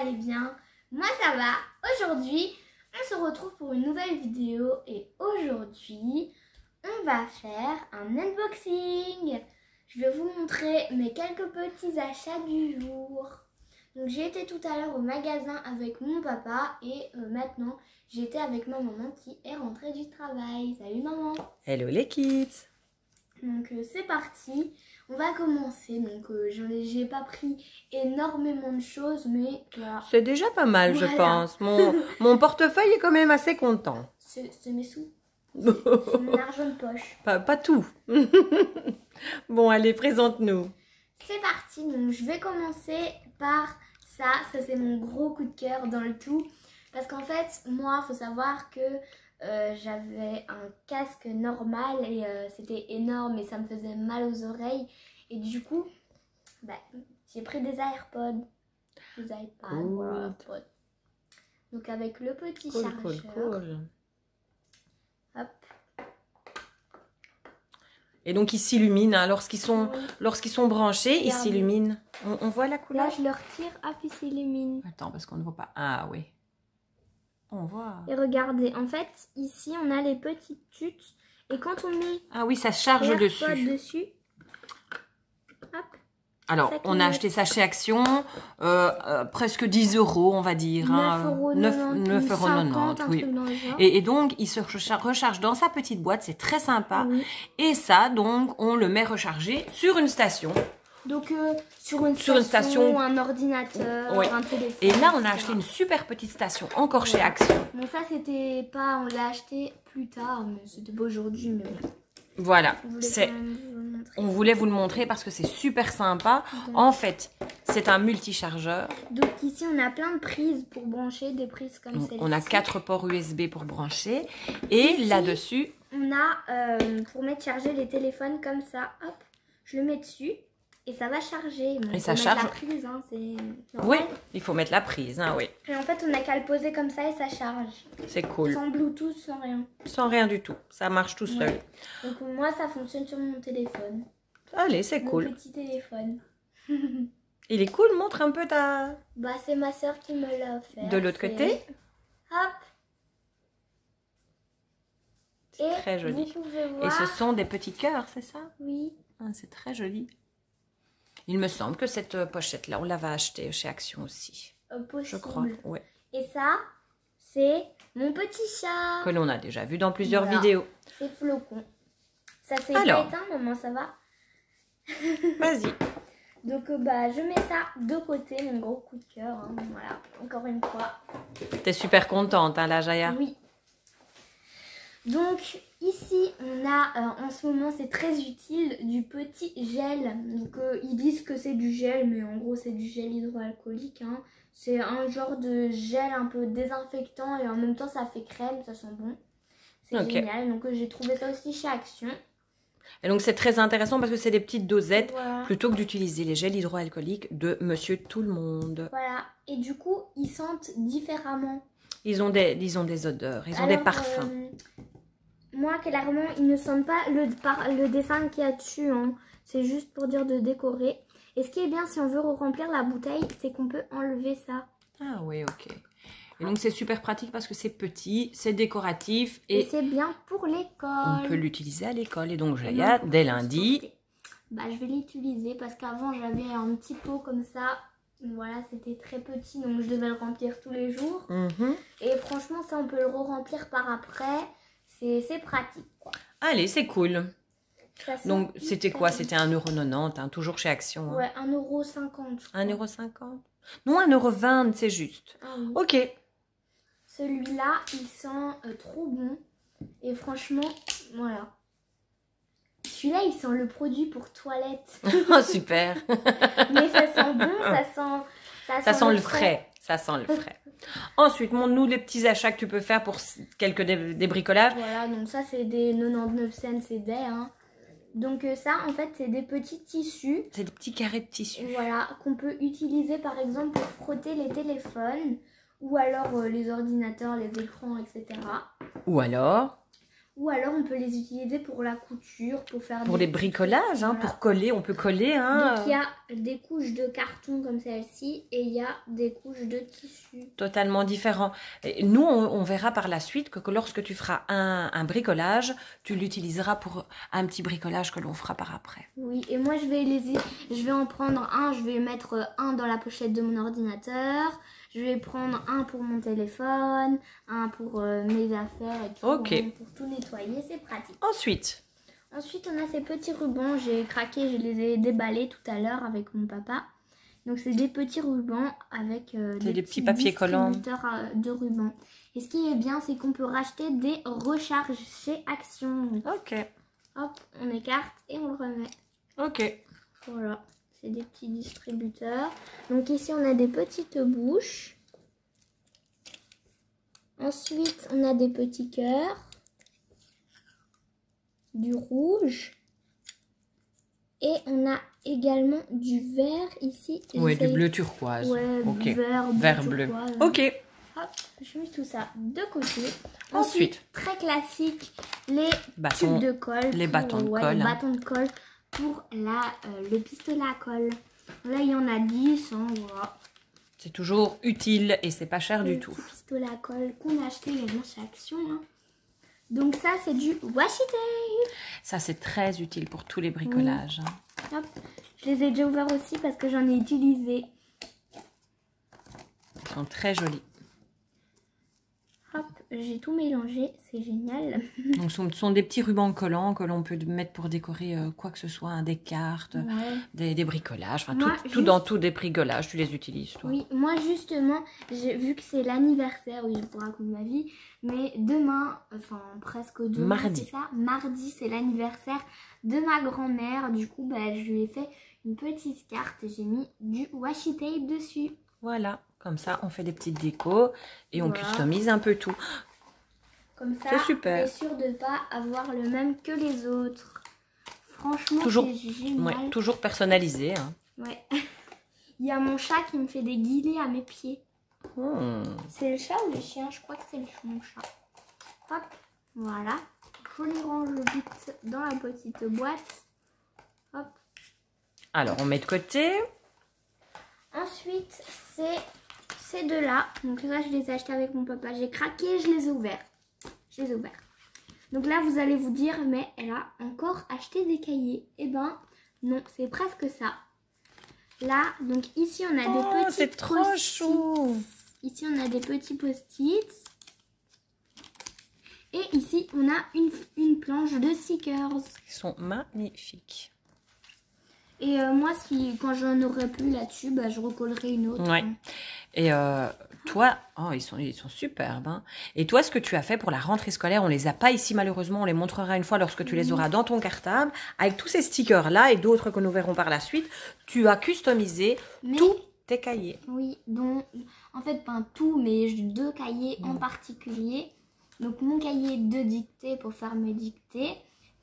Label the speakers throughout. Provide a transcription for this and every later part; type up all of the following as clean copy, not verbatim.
Speaker 1: allez bien. Moi ça va. Aujourd'hui, on se retrouve pour une nouvelle vidéo et aujourd'hui, on va faire un unboxing. Je vais vous montrer mes quelques petits achats du jour. Donc j'ai été tout à l'heure au magasin avec mon papa et maintenant j'ai été avec ma maman qui est rentrée du travail. Salut maman.
Speaker 2: Hello les kids.
Speaker 1: Donc c'est parti, on va commencer. Donc j'ai pas pris énormément de choses, mais voilà.
Speaker 2: C'est déjà pas mal,
Speaker 1: Voilà.
Speaker 2: je pense. Mon portefeuille est quand même assez content.
Speaker 1: C'est mes sous. C'est mon argent de poche.
Speaker 2: Pas tout. Bon, allez, présente-nous.
Speaker 1: C'est parti, donc je vais commencer par ça. Ça c'est mon gros coup de cœur dans le tout. Parce qu'en fait, moi, il faut savoir que j'avais un casque normal et c'était énorme et ça me faisait mal aux oreilles. Et du coup, j'ai pris des AirPods. Des iPads, voilà, AirPods. Donc avec le petit chargeur.
Speaker 2: Cool.
Speaker 1: Hop.
Speaker 2: Et donc ils s'illuminent, hein, lorsqu'ils sont branchés, ils s'illuminent. On voit la couleur?
Speaker 1: Là, je le retire, hop, il s'illumine.
Speaker 2: Attends, parce qu'on ne voit pas. Ah oui. On voit.
Speaker 1: Et regardez, en fait, ici, on a les petites tutes. Et quand on met
Speaker 2: Ah oui, ça charge dessus.
Speaker 1: Hop.
Speaker 2: Alors, on a acheté ça chez Action, presque 10 €, on va dire. 9,90 €, oui. Et donc, il se recharge dans sa petite boîte, c'est très sympa. Oui. Et ça, donc, on le met rechargé sur une station.
Speaker 1: Donc, sur une station, un ordinateur, oui. Un téléphone.
Speaker 2: Et là, on a acheté une super petite station, encore chez Action.
Speaker 1: Bon, ça, c'était pas... On l'a acheté plus tard, mais c'était pas aujourd'hui, mais bon.
Speaker 2: Voilà, on voulait vous le montrer parce que c'est super sympa. En fait, c'est un multichargeur.
Speaker 1: Donc ici, on a plein de prises pour brancher, des prises comme celle-ci.
Speaker 2: On a 4 ports USB pour brancher. Et là-dessus,
Speaker 1: on a pour mettre charger les téléphones comme ça. Hop, je le mets dessus. Et ça va charger.
Speaker 2: Et ça charge.
Speaker 1: La prise, hein, c'est
Speaker 2: oui, il faut mettre la prise, hein, oui.
Speaker 1: Et en fait, on n'a qu'à le poser comme ça et ça charge.
Speaker 2: C'est cool.
Speaker 1: Sans Bluetooth, sans rien.
Speaker 2: Sans rien du tout. Ça marche tout seul.
Speaker 1: Donc moi, ça fonctionne sur mon téléphone.
Speaker 2: Allez, c'est cool.
Speaker 1: Mon petit téléphone.
Speaker 2: Il est cool, montre un peu ta...
Speaker 1: c'est ma soeur qui me l'a offert.
Speaker 2: De l'autre côté.
Speaker 1: Hop.
Speaker 2: C'est très joli.
Speaker 1: Vous pouvez voir...
Speaker 2: Et ce sont des petits cœurs, c'est ça?
Speaker 1: Oui.
Speaker 2: Ah, c'est très joli. Il me semble que cette pochette-là, on l'avait achetée chez Action aussi.
Speaker 1: Possible.
Speaker 2: Je crois, ouais.
Speaker 1: Et ça, c'est mon petit chat.
Speaker 2: Que l'on a déjà vu dans plusieurs vidéos.
Speaker 1: C'est Flocon. Ça s'est éteint, maman, ça va?
Speaker 2: Vas-y.
Speaker 1: Donc, je mets ça de côté, mon gros coup de cœur. Hein. Voilà, encore une fois.
Speaker 2: T'es super contente, hein, là, Jaya?
Speaker 1: Oui. Donc, ici, on a, en ce moment, c'est très utile, du petit gel. Donc, ils disent que c'est du gel, mais en gros, c'est du gel hydroalcoolique. Hein. C'est un genre de gel un peu désinfectant et en même temps, ça fait crème, ça sent bon. C'est génial. Donc, j'ai trouvé ça aussi chez Action.
Speaker 2: Et donc, c'est très intéressant parce que c'est des petites dosettes plutôt que d'utiliser les gels hydroalcooliques de Monsieur Tout-le-Monde.
Speaker 1: Voilà. Et du coup, ils sentent différemment.
Speaker 2: Ils ont des odeurs, ils ont des parfums.
Speaker 1: Moi, clairement, ils ne sentent pas le dessin qu'il y a dessus. Hein. C'est juste pour dire de décorer. Et ce qui est bien, si on veut remplir la bouteille, c'est qu'on peut enlever ça.
Speaker 2: Ah oui, ok. Et donc, c'est super pratique parce que c'est petit, c'est décoratif. Et
Speaker 1: c'est bien pour l'école.
Speaker 2: On peut l'utiliser à l'école. Et donc, Jaya, dès lundi...
Speaker 1: je vais l'utiliser parce qu'avant, j'avais un petit pot comme ça. Voilà, c'était très petit, donc je devais le remplir tous les jours. Et franchement, ça, on peut le re-remplir par après. C'est pratique, quoi.
Speaker 2: Allez, c'est cool. Donc, c'était quoi? C'était 1,90 €, hein, toujours chez Action. Hein.
Speaker 1: Ouais, 1,50 €.
Speaker 2: 1,50 €? Non, 1,20 €, c'est juste.
Speaker 1: Ah, oui.
Speaker 2: Ok.
Speaker 1: Celui-là, il sent trop bon. Et franchement, voilà. Celui-là, il sent le produit pour toilette.
Speaker 2: Oh, super.
Speaker 1: Mais ça sent bon,
Speaker 2: ça sent le frais. Ça sent le frais. Ensuite, montre-nous les petits achats que tu peux faire pour quelques débricolages.
Speaker 1: Voilà, donc ça, c'est des 99 cents, c'est des... Hein. Donc ça, en fait, c'est des petits tissus.
Speaker 2: C'est des petits carrés de tissu.
Speaker 1: Voilà, qu'on peut utiliser, par exemple, pour frotter les téléphones. Ou alors les ordinateurs, les écrans, etc.
Speaker 2: Ou alors
Speaker 1: Ou alors on peut les utiliser pour la couture, pour faire
Speaker 2: Pour les bricolages, hein,
Speaker 1: voilà.
Speaker 2: pour coller, on peut coller. Hein,
Speaker 1: Donc il y a des couches de carton comme celle-ci et il y a des couches de tissu.
Speaker 2: totalement différents. Et nous, on verra par la suite que lorsque tu feras un bricolage, tu l'utiliseras pour un petit bricolage que l'on fera par après.
Speaker 1: Oui, et moi je vais en prendre un, je vais mettre un dans la pochette de mon ordinateur. Je vais prendre un pour mon téléphone, un pour mes affaires et tout,
Speaker 2: Ok.
Speaker 1: pour tout nettoyer, c'est pratique.
Speaker 2: Ensuite,
Speaker 1: Ensuite, on a ces petits rubans, j'ai craqué, je les ai déballés tout à l'heure avec mon papa. Donc, c'est des petits rubans avec
Speaker 2: des petits papiers collants.
Speaker 1: distributeurs de rubans. Et ce qui est bien, c'est qu'on peut racheter des recharges chez Action. Donc,
Speaker 2: ok,
Speaker 1: hop, on écarte et on le remet.
Speaker 2: ok.
Speaker 1: Voilà, c'est des petits distributeurs. Donc ici, on a des petites bouches. Ensuite, on a des petits cœurs. Du rouge. Et on a également du vert ici.
Speaker 2: Oui, du bleu turquoise.
Speaker 1: Ouais,
Speaker 2: ok.
Speaker 1: vert
Speaker 2: bleu.
Speaker 1: turquoise.
Speaker 2: Ok.
Speaker 1: Hop, je mets tout ça de côté.
Speaker 2: Ensuite,
Speaker 1: très classique, les
Speaker 2: bâtons,
Speaker 1: tubes de colle.
Speaker 2: les bâtons de
Speaker 1: ouais,
Speaker 2: colle.
Speaker 1: Les bâtons de colle pour le pistolet à colle. Là, il y en a 10. Hein, voilà.
Speaker 2: C'est toujours utile et c'est pas cher du tout.
Speaker 1: Le petit pistolet à colle qu'on a acheté également chez Action. Hein. Donc ça, c'est du washi tape.
Speaker 2: Ça, c'est très utile pour tous les bricolages. Hein.
Speaker 1: Hop. Je les ai déjà ouverts aussi parce que j'en ai utilisé.
Speaker 2: Ils sont très jolis.
Speaker 1: Hop, j'ai tout mélangé, c'est génial.
Speaker 2: Donc, ce sont des petits rubans collants que l'on peut mettre pour décorer quoi que ce soit, hein, des cartes, des bricolages, enfin
Speaker 1: Moi,
Speaker 2: tout dans tous des bricolages, tu les utilises toi.
Speaker 1: Oui, moi justement, vu que c'est l'anniversaire, oui, je vous raconte ma vie, mais demain, enfin presque demain,
Speaker 2: Mardi.
Speaker 1: c'est ça, mardi, c'est l'anniversaire de ma grand-mère. Du coup, bah, je lui ai fait une petite carte et j'ai mis du washi tape dessus.
Speaker 2: Voilà, comme ça on fait des petites décos et on customise un peu tout.
Speaker 1: Comme ça,
Speaker 2: c'est super.
Speaker 1: on est sûr de ne pas avoir le même que les autres. Franchement,
Speaker 2: Toujours,
Speaker 1: c'est génial.
Speaker 2: ouais, toujours personnalisé. Hein.
Speaker 1: Ouais. Il y a mon chat qui me fait des guillis à mes pieds. C'est le chat ou le chien? Je crois que c'est mon chat. Hop, voilà. Je les range vite dans la petite boîte. Hop.
Speaker 2: Alors, on met de côté.
Speaker 1: Ensuite, c'est ces deux-là. Donc là, je les ai achetés avec mon papa. J'ai craqué, je les ai ouverts. Donc là, vous allez vous dire, mais elle a encore acheté des cahiers. Eh ben, non, c'est presque ça. Là, donc ici, on a des petits
Speaker 2: c'est trop chou.
Speaker 1: Ici, on a des petits post-it. Et ici, on a une planche de stickers.
Speaker 2: Ils sont magnifiques.
Speaker 1: Et moi, quand j'en aurai plus là-dessus, bah, je recollerai une autre.
Speaker 2: Ouais. Et toi, oh, ils sont superbes. Hein. Et toi, ce que tu as fait pour la rentrée scolaire, on les a pas ici malheureusement. On les montrera une fois lorsque tu les auras dans ton cartable. Avec tous ces stickers-là et d'autres que nous verrons par la suite, tu as customisé tous tes cahiers.
Speaker 1: Oui, donc en fait pas tout, mais deux cahiers en particulier. Donc mon cahier de dictée pour faire mes dictées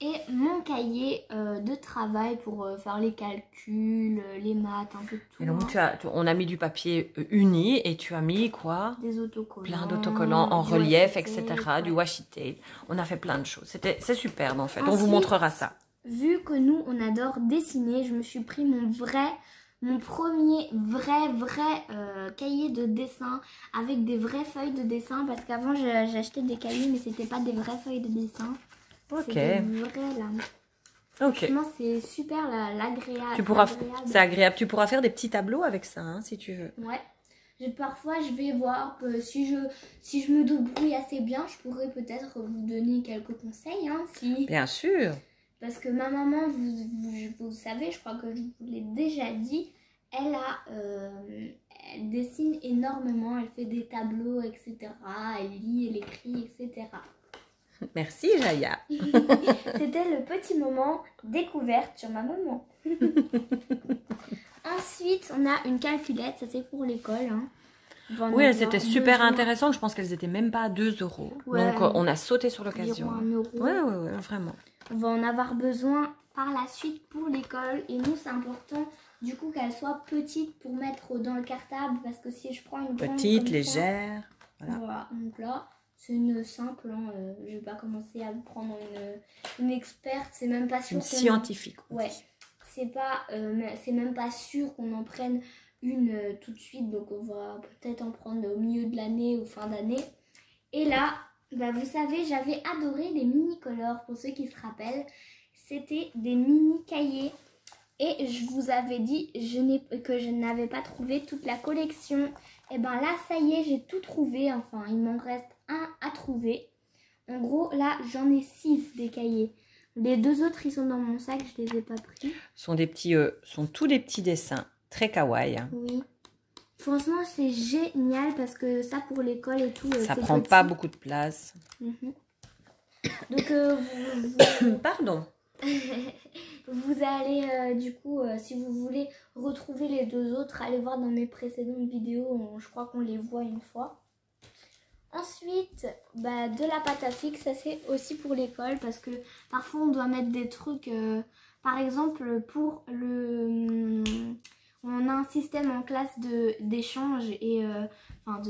Speaker 1: et mon cahier de travail pour faire les calculs, les maths, un peu de tout.
Speaker 2: Et donc on a mis du papier uni et tu as mis quoi?
Speaker 1: Des autocollants.
Speaker 2: Plein d'autocollants en relief, etc. Du washi tape. On a fait plein de choses. C'est superbe en fait.
Speaker 1: Ensuite,
Speaker 2: on vous montrera ça.
Speaker 1: Vu que nous on adore dessiner, je me suis pris mon premier vrai cahier de dessin avec des vraies feuilles de dessin parce qu'avant j'achetais des cahiers mais c'était pas des vraies feuilles de dessin.
Speaker 2: Ok.
Speaker 1: C'est des vraies là.
Speaker 2: Ok.
Speaker 1: Franchement c'est super l'agréable.
Speaker 2: C'est agréable. Tu pourras faire des petits tableaux avec ça hein, si tu veux.
Speaker 1: Ouais. Parfois je vais voir si je me débrouille assez bien, je pourrais peut-être vous donner quelques conseils. Hein,
Speaker 2: Bien sûr.
Speaker 1: Parce que ma maman, vous savez, je crois que je vous l'ai déjà dit, elle dessine énormément, elle fait des tableaux, etc. Elle lit, elle écrit, etc.
Speaker 2: Merci Jaya.
Speaker 1: C'était le petit moment découverte sur ma maman. Ensuite, on a une calculette, ça c'est pour l'école. Hein.
Speaker 2: Oui, elles étaient super intéressantes, je pense qu'elles étaient même pas à 2 €. Ouais, donc on a sauté sur l'occasion.
Speaker 1: 1 €.
Speaker 2: Ouais, vraiment.
Speaker 1: On va en avoir besoin par la suite pour l'école. Et nous, c'est important du coup qu'elle soit petite pour mettre dans le cartable. Parce que si je prends une grande
Speaker 2: petite,
Speaker 1: comme
Speaker 2: légère.
Speaker 1: Ça, voilà, donc là, C'est une simple, hein, je vais pas commencer à prendre une experte, c'est même pas sûr.
Speaker 2: Une scientifique.
Speaker 1: Ouais, c'est même pas sûr qu'on en prenne une tout de suite, donc on va peut-être en prendre au milieu de l'année ou fin d'année. Et là, bah, vous savez, j'avais adoré les mini-colores, pour ceux qui se rappellent. C'était des mini-cahiers. Et je vous avais dit que je n'avais pas trouvé toute la collection. Et ben là, ça y est, j'ai tout trouvé. Enfin, il m'en reste un à trouver. En gros, là, j'en ai 6 des cahiers. Les 2 autres, ils sont dans mon sac, je les ai pas pris.
Speaker 2: Sont tous des petits dessins très kawaii.
Speaker 1: Oui. Franchement, c'est génial parce que ça, pour l'école et tout,
Speaker 2: ça prend pas beaucoup de place.
Speaker 1: Donc,
Speaker 2: Pardon.
Speaker 1: Vous allez, du coup, si vous voulez retrouver les 2 autres, allez voir dans mes précédentes vidéos. Je crois qu'on les voit une fois. Ensuite, bah, de la pâte à fixe, ça c'est aussi pour l'école parce que parfois on doit mettre des trucs, par exemple pour le... On a un système en classe d'échange et enfin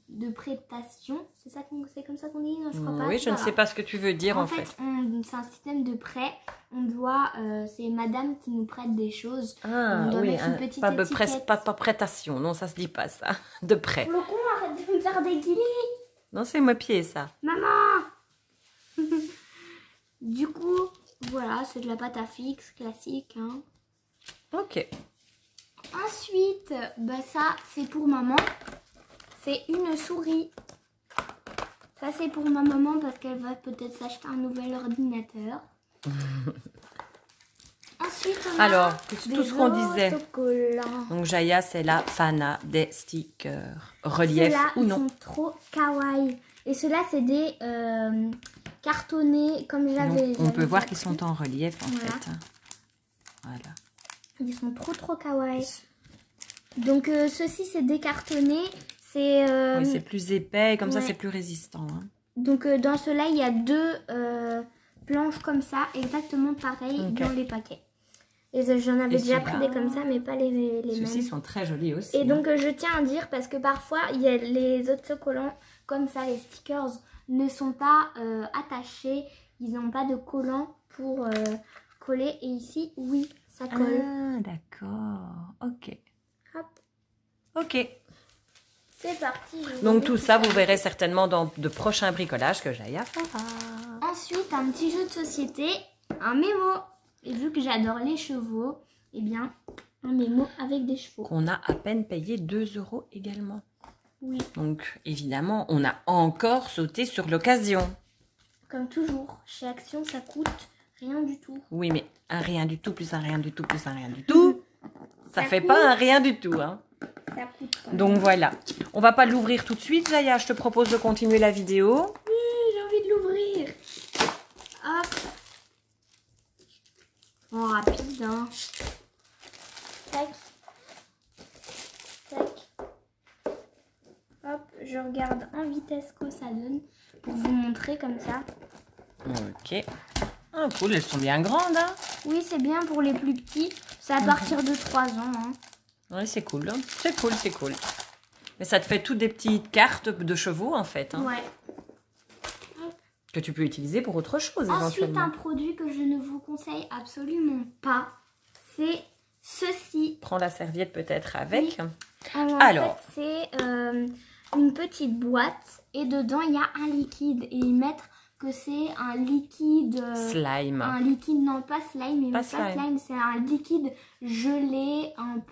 Speaker 1: de prêtation. C'est comme ça qu'on dit? Non, je crois pas.
Speaker 2: Oui, je ne sais pas ce que tu veux dire en fait.
Speaker 1: C'est un système de prêt. On doit, c'est madame qui nous prête des choses.
Speaker 2: Ah
Speaker 1: on doit
Speaker 2: oui,
Speaker 1: mettre une petite
Speaker 2: pas
Speaker 1: étiquette.
Speaker 2: pas prêtation, non, ça se dit pas ça. De prêt.
Speaker 1: Le con, arrête de me faire des guillis.
Speaker 2: Non, c'est moi pied ça.
Speaker 1: Maman. Du coup, voilà, c'est de la pâte à fixe classique. Hein.
Speaker 2: Ok.
Speaker 1: Ensuite, bah ça, c'est pour maman. C'est une souris. Ça, c'est pour ma maman parce qu'elle va peut-être s'acheter un nouvel ordinateur. Ensuite, on
Speaker 2: alors,
Speaker 1: a
Speaker 2: tout ce qu'on disait.
Speaker 1: Autocollants.
Speaker 2: Donc, Jaya, c'est la fana des stickers. Relief ou non.
Speaker 1: Ils sont trop kawaii. Et ceux-là, c'est des cartonnés comme j'avais.
Speaker 2: On peut voir qu'ils sont en relief en fait. Voilà.
Speaker 1: Ils sont trop kawaii. Donc, ceux-ci, c'est décartonné. C'est
Speaker 2: oui, c'est plus épais, comme ça, c'est plus résistant. Hein.
Speaker 1: Donc, dans ceux-là, il y a 2 planches comme ça, exactement pareil dans les paquets. Et j'en avais déjà pris des comme ça, mais pas les mêmes.
Speaker 2: Ceux-ci sont très jolis aussi.
Speaker 1: Et donc, je tiens à dire, parce que parfois, il y a les autocollants, comme ça, les stickers, ne sont pas attachés. Ils n'ont pas de collant pour coller. Et ici, oui, ça colle.
Speaker 2: Ah, d'accord. Ok.
Speaker 1: Hop.
Speaker 2: Ok.
Speaker 1: C'est parti.
Speaker 2: Donc, tout ça, vous verrez certainement dans de prochains bricolages que Jaya fera.
Speaker 1: Ensuite, un petit jeu de société, un mémo. Et vu que j'adore les chevaux, eh bien, un mémo avec des chevaux.
Speaker 2: Qu'on a à peine payé 2 € également.
Speaker 1: Oui.
Speaker 2: Donc, évidemment, on a encore sauté sur l'occasion.
Speaker 1: Comme toujours, chez Action, ça coûte rien du tout.
Speaker 2: Oui, mais un rien du tout plus un rien du tout plus un rien du tout, ça fait pas un rien du tout. Hein.
Speaker 1: Ça coûte quand même.
Speaker 2: Donc, voilà. On va pas l'ouvrir tout de suite, Jaya. Je te propose de continuer la vidéo.
Speaker 1: Oui, j'ai envie de l'ouvrir. Hop. En rapide, hein. Tac. Tac. Hop, je regarde en vitesse que ça donne pour vous montrer comme ça.
Speaker 2: Ok. Ah, cool, elles sont bien grandes. Hein.
Speaker 1: Oui, c'est bien pour les plus petits. C'est à partir de 3 ans. Hein.
Speaker 2: Oui, c'est cool. Hein. C'est cool, c'est cool. Mais ça te fait toutes des petites cartes de chevaux, en fait. Hein.
Speaker 1: Ouais.
Speaker 2: Que tu peux utiliser pour autre chose,
Speaker 1: Ensuite,
Speaker 2: éventuellement.
Speaker 1: un produit que je ne vous conseille absolument pas, c'est ceci.
Speaker 2: Prends la serviette peut-être avec.
Speaker 1: Oui.
Speaker 2: Alors,
Speaker 1: c'est une petite boîte et dedans, il y a un liquide. Et ils mettent que c'est un liquide...
Speaker 2: slime.
Speaker 1: Un liquide, non pas slime, mais
Speaker 2: pas
Speaker 1: slime. C'est un liquide gelé, un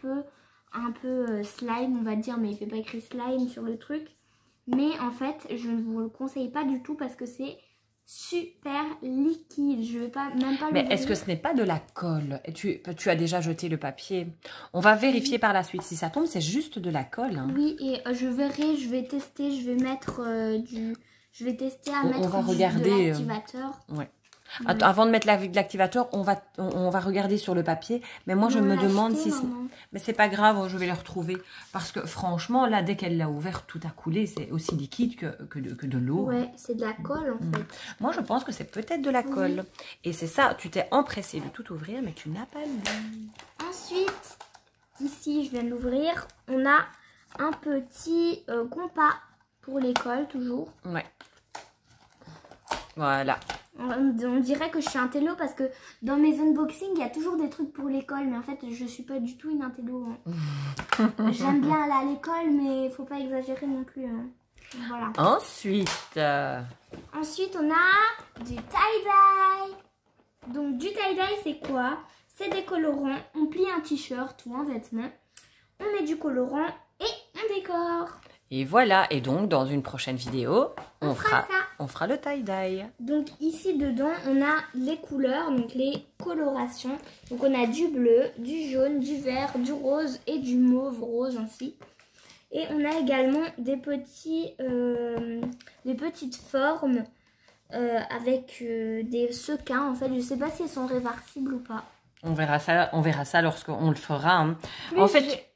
Speaker 1: peu slime, on va dire, mais il fait pas écrit slime sur le truc. Mais en fait, je ne vous le conseille pas du tout parce que c'est super liquide. Je vais pas même pas.
Speaker 2: Mais est-ce que ce n'est pas de la colle? Tu as déjà jeté le papier. On va vérifier par la suite. Si ça tombe, c'est juste de la colle. Hein.
Speaker 1: Oui, et je verrai, je vais tester, je vais mettre je vais tester à mettre
Speaker 2: on va regarder,
Speaker 1: de l'activateur.
Speaker 2: Ouais. Attends, avant de mettre l'activateur, on va regarder sur le papier. Mais moi, je me demande si... Mais c'est pas grave, je vais le retrouver. Parce que franchement, là, dès qu'elle l'a ouvert, tout a coulé. C'est aussi liquide que de l'eau.
Speaker 1: Ouais, c'est de la colle, en fait.
Speaker 2: Moi, je pense que c'est peut-être de la colle. Et c'est ça, tu t'es empressé de tout ouvrir, mais tu n'as pas lu.
Speaker 1: Ensuite, ici, je viens de l'ouvrir. On a un petit compas pour l'école, toujours.
Speaker 2: Ouais. Voilà.
Speaker 1: On dirait que je suis un télo parce que dans mes unboxings, il y a toujours des trucs pour l'école. Mais en fait, je suis pas du tout une intello. Hein. J'aime bien aller à l'école, mais faut pas exagérer non plus. Hein. Voilà.
Speaker 2: Ensuite,
Speaker 1: Ensuite, on a du tie-dye. Donc, du tie-dye, c'est quoi? C'est des colorants. On plie un t-shirt ou un vêtement. On met du colorant et on décore.
Speaker 2: et voilà. Et donc, dans une prochaine vidéo,
Speaker 1: On fera ça.
Speaker 2: on fera le tie-dye.
Speaker 1: Donc ici dedans, on a les couleurs, donc les colorations. Donc on a du bleu, du jaune, du vert, du rose et du mauve rose ainsi. Et on a également des petites formes avec des sequins. En fait, je ne sais pas si elles sont réversibles ou pas.
Speaker 2: On verra ça lorsqu'on le fera. Hein. En fait,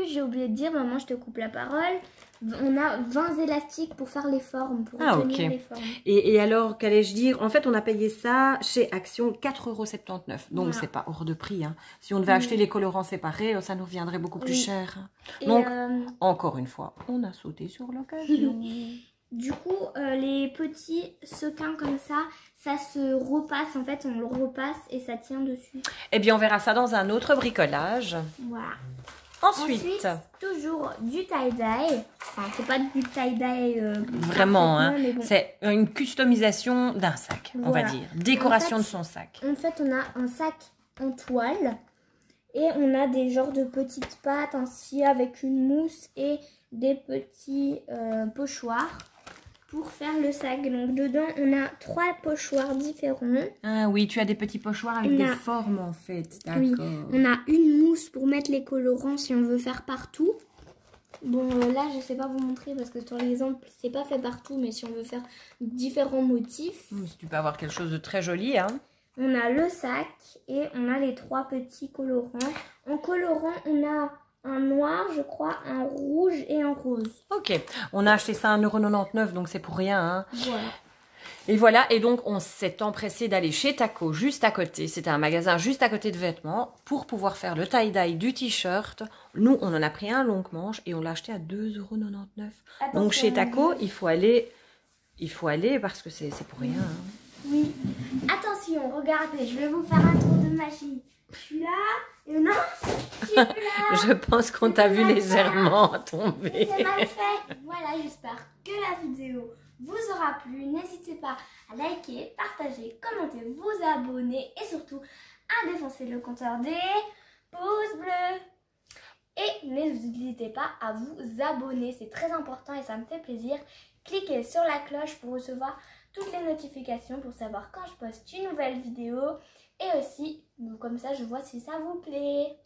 Speaker 1: J'ai oublié de dire, maman, je te coupe la parole. On a 20 élastiques pour faire les formes, pour obtenir les formes.
Speaker 2: Et alors, qu'allais-je dire? En fait, on a payé ça chez Action 4,79 €. Donc,
Speaker 1: Voilà.
Speaker 2: c'est pas hors de prix. Hein. Si on devait acheter les colorants séparés, ça nous reviendrait beaucoup plus cher.
Speaker 1: Et
Speaker 2: Donc, encore une fois, on a sauté sur l'occasion.
Speaker 1: du coup, les petits sequins comme ça se repasse. En fait, on le repasse et ça tient dessus.
Speaker 2: Eh bien, on verra ça dans un autre bricolage.
Speaker 1: Voilà.
Speaker 2: Ensuite,
Speaker 1: toujours du tie-dye. Enfin, c'est pas du tie-dye
Speaker 2: vraiment, hein,
Speaker 1: mais bon.
Speaker 2: c'est une customisation d'un sac, on va
Speaker 1: Voilà.
Speaker 2: dire. Décoration
Speaker 1: En fait,
Speaker 2: de son sac.
Speaker 1: En fait, on a un sac en toile et on a des genres de petites pattes ainsi avec une mousse et des petits pochoirs pour faire le sac. Donc dedans, on a 3 pochoirs différents.
Speaker 2: Ah oui, tu as des petits pochoirs avec des formes en fait. D'accord.
Speaker 1: Oui, on a une mousse pour mettre les colorants si on veut faire partout. Bon, là, je sais pas vous montrer parce que sur l'exemple, c'est pas fait partout, mais si on veut faire différents motifs.
Speaker 2: Si tu peux avoir quelque chose de très joli, hein.
Speaker 1: On a le sac et on a les 3 petits colorants. En colorant, on a un noir, je crois, un rouge et un rose.
Speaker 2: Ok, on a acheté ça à 1,99 €, donc c'est pour rien. Hein.
Speaker 1: Voilà.
Speaker 2: Et voilà, et donc on s'est empressé d'aller chez Taco, juste à côté. C'était un magasin juste à côté de vêtements, pour pouvoir faire le tie-dye du t-shirt. Nous, on en a pris un longue manche et on l'a acheté à 2,99 €. Donc chez Taco, il faut aller parce que c'est pour rien. Hein.
Speaker 1: Oui. Attention, regardez, je vais vous faire un tour de magie. Je suis là, et non, je suis là.
Speaker 2: Je pense qu'on t'a vu légèrement tomber.
Speaker 1: C'est mal fait. Voilà, j'espère que la vidéo vous aura plu. N'hésitez pas à liker, partager, commenter, vous abonner et surtout à défoncer le compteur des pouces bleus. Et n'hésitez pas à vous abonner, c'est très important et ça me fait plaisir. Cliquez sur la cloche pour recevoir toutes les notifications pour savoir quand je poste une nouvelle vidéo. Et aussi, comme ça je vois si ça vous plaît.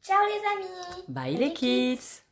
Speaker 1: Ciao les amis.
Speaker 2: Bye les kids.